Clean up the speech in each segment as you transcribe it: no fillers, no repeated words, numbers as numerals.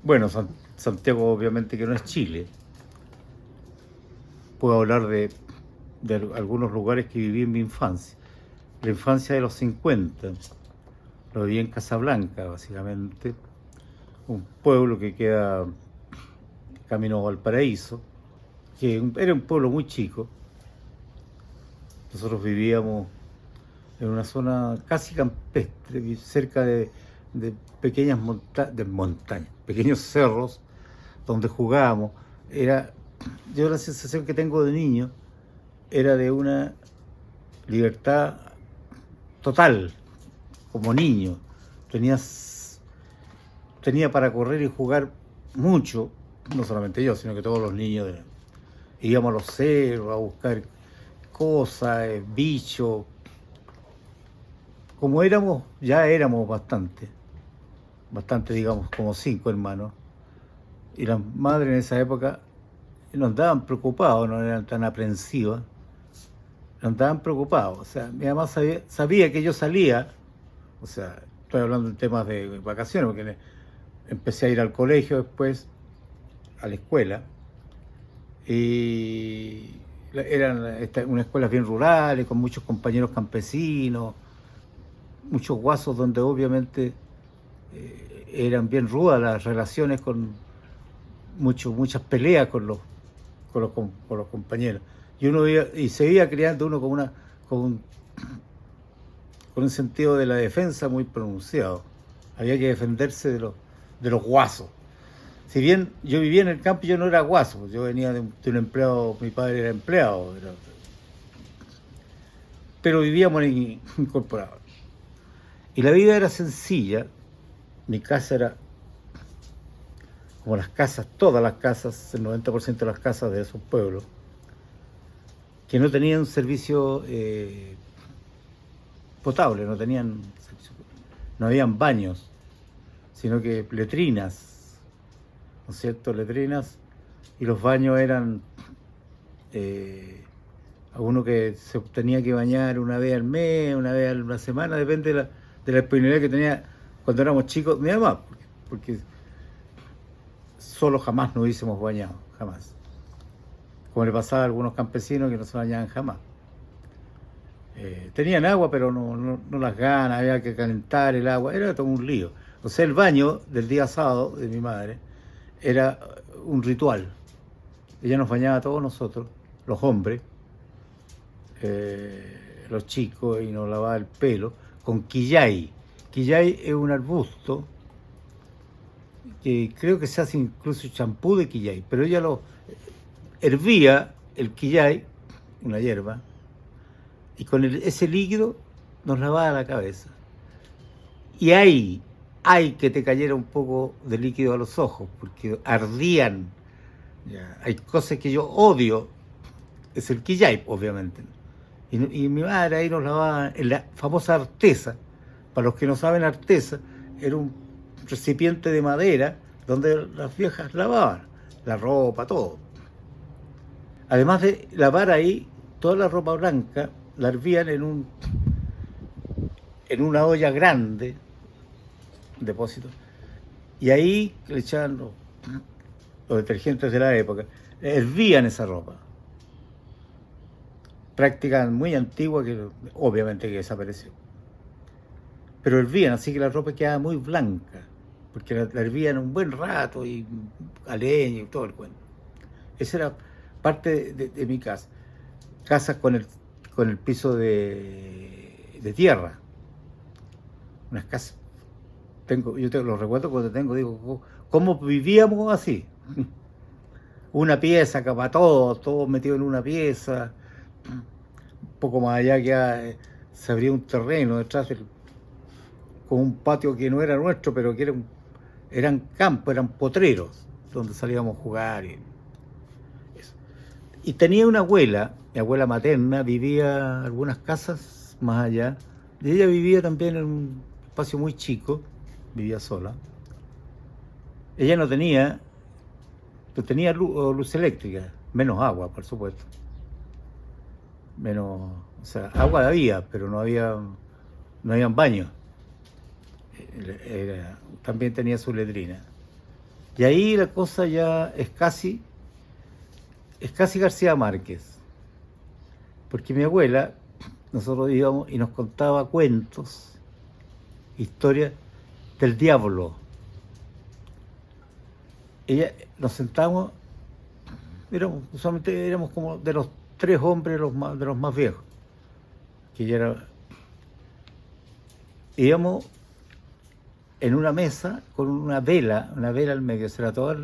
Bueno, Santiago obviamente que no es Chile. Puedo hablar de algunos lugares que viví en mi infancia. La infancia de los 50. Lo viví en Casablanca, básicamente. Un pueblo que queda camino a Valparaíso, era un pueblo muy chico. Nosotros vivíamos en una zona casi campestre, cerca de pequeñas montañas, pequeños cerros donde jugábamos. Yo la sensación que tengo de niño era de una libertad total, como niño. Tenía para correr y jugar mucho, no solamente yo, sino que todos los niños. Íbamos a los cerros a buscar cosas, bichos. Como ya éramos bastante, digamos, como 5 hermanos. Y las madres en esa época no andaban preocupados, no eran tan aprensivas, no andaban preocupados. O sea, mi mamá sabía que yo salía, o sea, estoy hablando en temas de vacaciones, porque empecé a ir al colegio después, a la escuela, y eran unas escuelas bien rurales, con muchos compañeros campesinos, muchos guasos donde obviamente eran bien rudas las relaciones, con muchas peleas con los compañeros. Y se iba criando uno con un sentido de la defensa muy pronunciado. Había que defenderse de los guasos. Si bien yo vivía en el campo, yo no era guaso. Yo venía de un empleado, mi padre era empleado. Pero vivíamos incorporados. Y la vida era sencilla. Mi casa era como las casas, todas las casas, el 90% de las casas de esos pueblos, que no tenían servicio potable, no habían baños, sino que letrinas, ¿no es cierto? Letrinas, y los baños eran a uno que se tenía que bañar una vez al mes, una vez a la semana, depende de la disponibilidad que tenía cuando éramos chicos, mi mamá, porque solo jamás nos hubiésemos bañado, jamás. Como le pasaba a algunos campesinos que no se bañaban jamás. Tenían agua, pero no las ganas, había que calentar el agua, era todo un lío. O sea, el baño del día sábado de mi madre era un ritual. Ella nos bañaba a todos nosotros, los hombres, los chicos, y nos lavaba el pelo con quillay. Quillay es un arbusto que creo que se hace incluso champú de quillay, pero ella lo hervía, el quillay, una hierba, y con ese líquido nos lavaba la cabeza. Y hay que te cayera un poco de líquido a los ojos, porque ardían. Ya. Hay cosas que yo odio, es el quillay, obviamente. Y mi madre ahí nos lavaba en la famosa artesa. Para los que no saben, artesa era un recipiente de madera donde las viejas lavaban la ropa, todo. Además de lavar ahí, toda la ropa blanca la hervían en una olla grande, un depósito, y ahí le echaban los detergentes de la época, hervían esa ropa. Práctica muy antigua que obviamente que desapareció. Pero hervían, así que la ropa quedaba muy blanca, porque la hervían un buen rato y a leña y todo el cuento. Esa era parte de mi casa. Casas con el piso de tierra. Unas casas. Yo los recuerdo cuando digo, ¿cómo vivíamos así? Una pieza para todos metidos en una pieza. Un poco más allá que se abría un terreno detrás con un patio que no era nuestro, pero que eran campos, eran potreros, donde salíamos a jugar. Y tenía una abuela, mi abuela materna, vivía algunas casas más allá, y ella vivía también en un espacio muy chico, vivía sola. Ella no tenía luz eléctrica, menos agua, por supuesto. O sea, agua había, pero no habían baños. También tenía su letrina. Y ahí la cosa ya es casi García Márquez. Porque mi abuela, nosotros íbamos y nos contaba cuentos, historias del diablo. Nos sentábamos, usualmente éramos como de los 3 hombres de los más viejos, que ya era, íbamos en una mesa con una vela al medio, será todo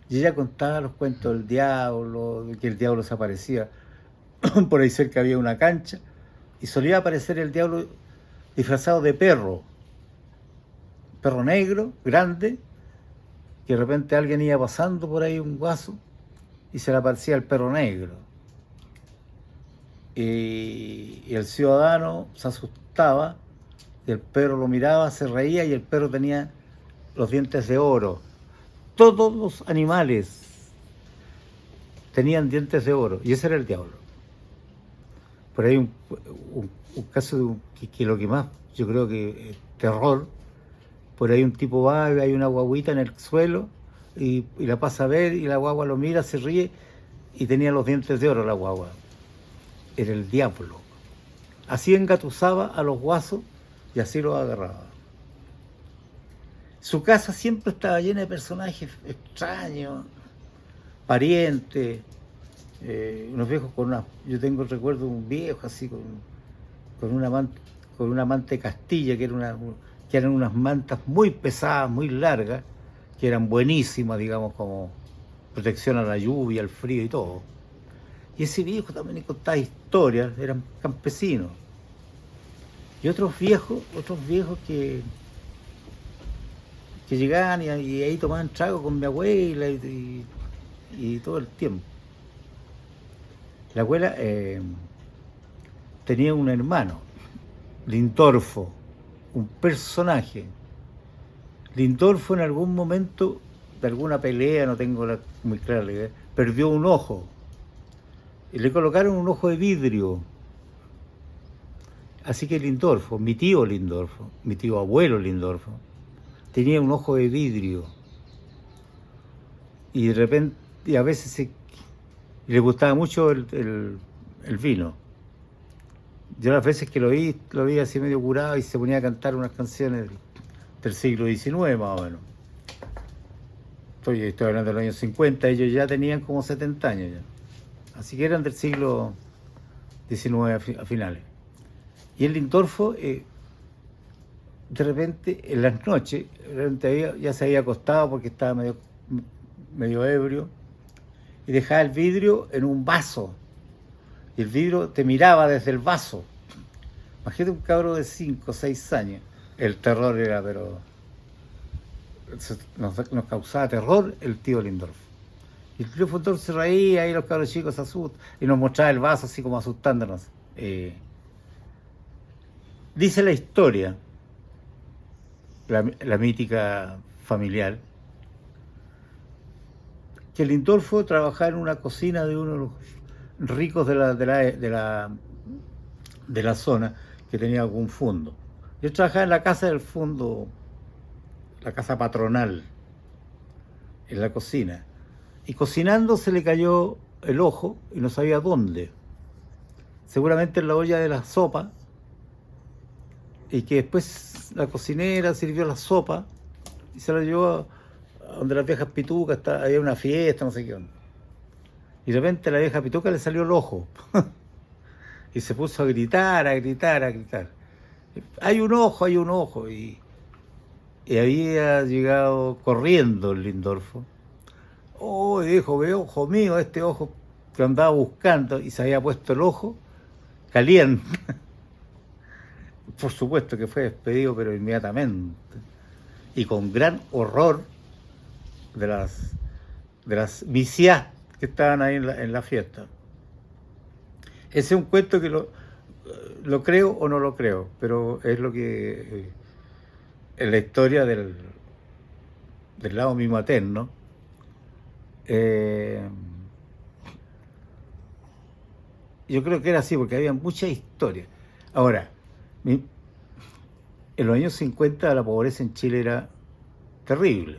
y ella contaba los cuentos del diablo, de que el diablo se aparecía. Por ahí cerca había una cancha y solía aparecer el diablo disfrazado de perro negro, grande, que de repente alguien iba pasando por ahí, un guaso, y se le aparecía el perro negro. Y el ciudadano se asustaba, y el perro lo miraba, se reía, y el perro tenía los dientes de oro. Todos los animales tenían dientes de oro, y ese era el diablo. Por ahí un caso que lo que más, yo creo que terror, por ahí un tipo va, hay una guaguita en el suelo, y la pasa a ver, y la guagua lo mira, se ríe, y tenía los dientes de oro la guagua. Era el diablo. Así engatusaba a los guasos, y así los agarraba. Su casa siempre estaba llena de personajes extraños, parientes, unos viejos con una... Yo tengo el recuerdo de un viejo así con una manta de Castilla, que eran unas mantas muy pesadas, muy largas, que eran buenísimas, digamos, como protección a la lluvia, al frío y todo. Y ese viejo también contaba historias, eran campesinos. Y otros viejos que llegaban y ahí tomaban trago con mi abuela y todo el tiempo. La abuela tenía un hermano, Lindorfo, un personaje. Lindorfo en algún momento de alguna pelea, no tengo muy clara la idea, perdió un ojo y le colocaron un ojo de vidrio. Así que Lindorfo, mi tío abuelo Lindorfo, tenía un ojo de vidrio y de repente, y a veces le gustaba mucho el vino. Yo las veces que lo vi así medio curado y se ponía a cantar unas canciones del siglo XIX más o menos. Estoy hablando de los años 50, ellos ya tenían como 70 años ya. Así que eran del siglo XIX a finales. Y el Lindorfo, de repente, en las noches, ya se había acostado porque estaba medio ebrio, y dejaba el vidrio en un vaso. Y el vidrio te miraba desde el vaso. Imagínate un cabro de 5 o 6 años. El terror era, pero nos causaba terror el tío Lindorfo. Y el tío Lindorfo se reía, y los cabros chicos se asustan, y nos mostraba el vaso así como asustándonos. Dice la historia, la mítica familiar, que Lindorfo trabajaba en una cocina de uno de los ricos de la zona, que tenía algún fondo. Yo trabajaba en la casa del fondo, la casa patronal, en la cocina. Y cocinando se le cayó el ojo y no sabía dónde. Seguramente en la olla de la sopa, y que después la cocinera sirvió la sopa y se la llevó a donde las viejas pitucas, había una fiesta, no sé qué onda. Y de repente a la vieja pituca le salió el ojo. Y se puso a gritar. Hay un ojo. Y había llegado corriendo el Lindorfo. Oh, dijo, ve, ojo mío, este ojo que andaba buscando, y se había puesto el ojo caliente. Por supuesto que fue despedido, pero inmediatamente. Y con gran horror de las vicias que estaban ahí en la fiesta. Ese es un cuento que lo creo o no lo creo, pero es lo que en la historia del lado mi materno, yo creo que era así, porque había muchas historias. Ahora, en los años 50 la pobreza en Chile era terrible.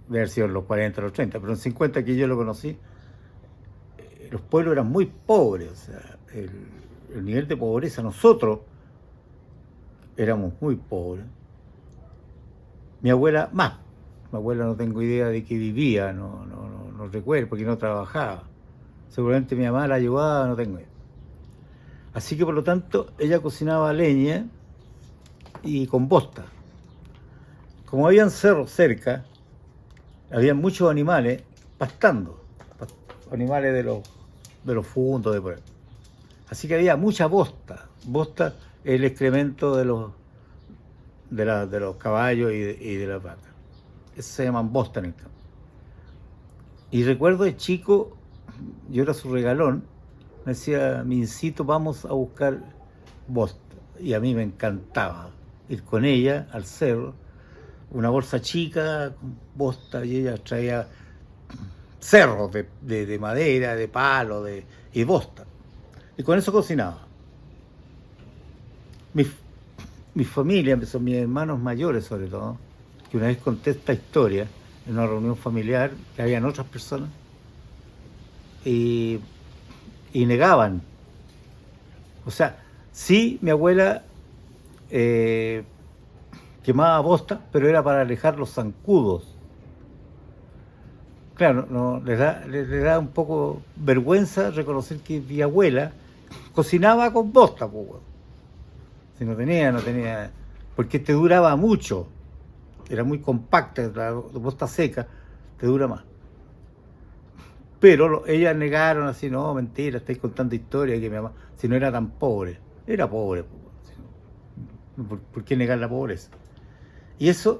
debe haber sido en los 40, los 30, pero en 50 que yo lo conocí, los pueblos eran muy pobres, o sea, el nivel de pobreza, nosotros éramos muy pobres. Mi abuela más. Mi abuela no tengo idea de qué vivía, no recuerdo, porque no trabajaba. Seguramente mi mamá la ayudaba, no tengo idea. Así que por lo tanto, ella cocinaba leña y con bosta. Como habían cerros cerca, había muchos animales pastando, animales de los fundos, de por ahí. Así que había mucha bosta. Bosta es el excremento de los caballos y de las vacas. Eso se llaman bosta en el campo. Y recuerdo de chico, yo era su regalón, me decía, Mincito, vamos a buscar bosta. Y a mí me encantaba ir con ella al cerro, una bolsa chica con bosta, y ella traía cerros de madera, de palo, y bosta. Y con eso cocinaba. Mi familia, son mis hermanos mayores sobre todo, que una vez conté esta historia en una reunión familiar, que habían otras personas, y negaban. O sea, sí, mi abuela quemaba bosta, pero era para alejar los zancudos. Claro, les da un poco vergüenza reconocer que mi abuela cocinaba con bosta, pues. Si no tenía, porque te duraba mucho, era muy compacta, la bosta seca, te dura más. Pero ellas negaron así, no, mentira, estáis contando historias, que mi mamá, si no era tan pobre, era pobre, pues. ¿Por qué negar la pobreza? Y esa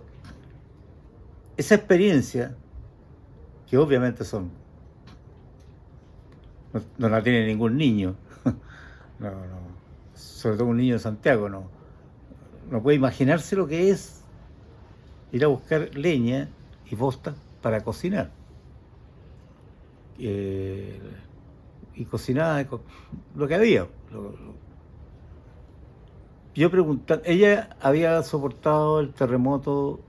experiencia, que obviamente no la tiene ningún niño, sobre todo un niño de Santiago, no puede imaginarse lo que es ir a buscar leña y bosta para cocinar. Y cocinaba lo que había. Yo preguntaba, ella había soportado el terremoto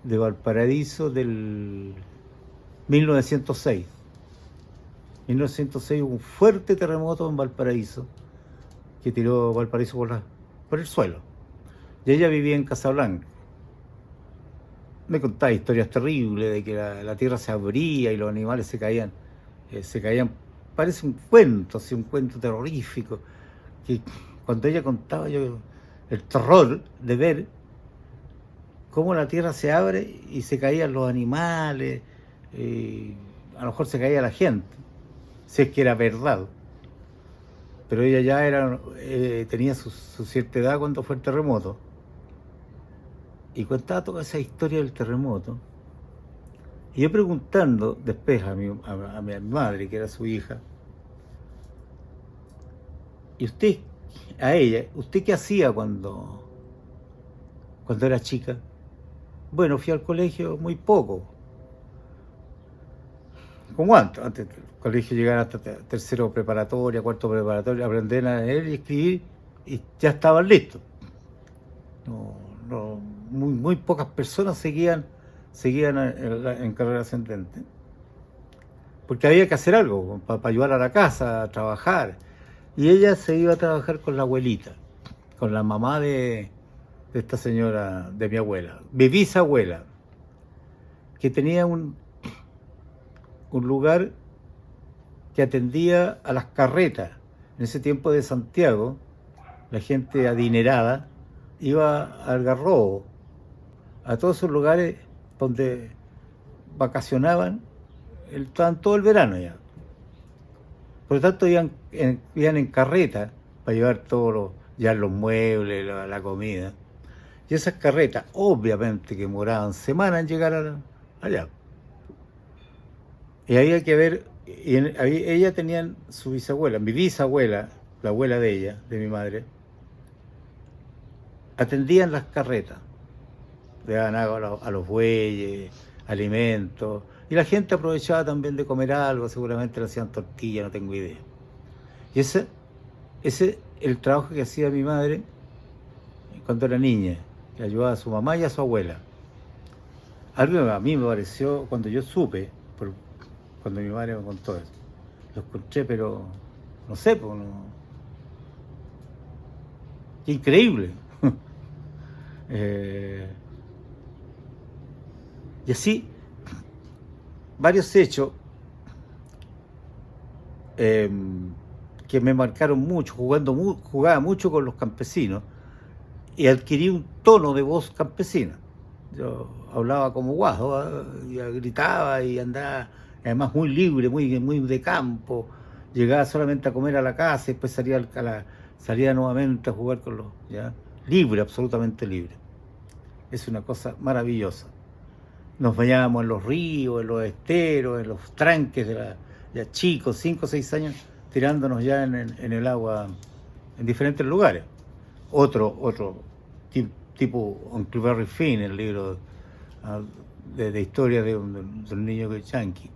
de Valparaíso del 1906. En 1906 hubo un fuerte terremoto en Valparaíso que tiró Valparaíso por el suelo. Y ella vivía en Casablanca. Me contaba historias terribles de que la tierra se abría y los animales se caían. Parece un cuento, así, un cuento terrorífico. Que cuando ella contaba, yo el terror de ver cómo la tierra se abre y se caían los animales, a lo mejor se caía la gente, si es que era verdad. Pero ella ya tenía su cierta edad cuando fue el terremoto. Y contaba toda esa historia del terremoto. Y yo preguntando después a mi madre, que era su hija, ¿y usted, a ella, usted qué hacía cuando era chica? Bueno, fui al colegio muy poco. ¿Cómo antes? Antes del colegio llegara hasta tercero preparatoria, cuarto preparatoria, aprender a leer y escribir, y ya estaban listos. Muy pocas personas seguían en carrera ascendente, porque había que hacer algo para ayudar a la casa, a trabajar. Y ella se iba a trabajar con la abuelita, con la mamá de esta señora, de mi abuela, mi bisabuela, que tenía un lugar que atendía a las carretas. En ese tiempo de Santiago, la gente adinerada iba al Garrobo, a todos esos lugares donde vacacionaban, estaban todo el verano ya. Por lo tanto, iban en carreta para llevar ya los muebles, la comida. Y esas carretas, obviamente, que demoraban semanas en llegar allá. Y había que ver, ella tenía su bisabuela, mi bisabuela, la abuela de ella, de mi madre, atendían las carretas, le daban agua a los bueyes, alimentos, y la gente aprovechaba también de comer algo, seguramente le hacían tortillas, no tengo idea. Y ese el trabajo que hacía mi madre cuando era niña, que ayudaba a su mamá y a su abuela. Algo que a mí me pareció, cuando yo supe, cuando mi madre me contó eso, lo encontré, pero no sé, pues, qué increíble. Eh, y así, varios hechos eh, que me marcaron mucho, jugaba mucho con los campesinos y adquirí un tono de voz campesina. Yo hablaba como guaso, y gritaba y andaba, además muy libre, muy de campo. Llegaba solamente a comer a la casa y después salía nuevamente a jugar con los, ¿ya? Libre, absolutamente libre. Es una cosa maravillosa. Nos bañábamos en los ríos, en los esteros, en los tranques ya chicos, 5 o 6 años, tirándonos ya en el agua en diferentes lugares. Otro tipo Huckleberry Finn, el libro de historia de un niño que es yanqui.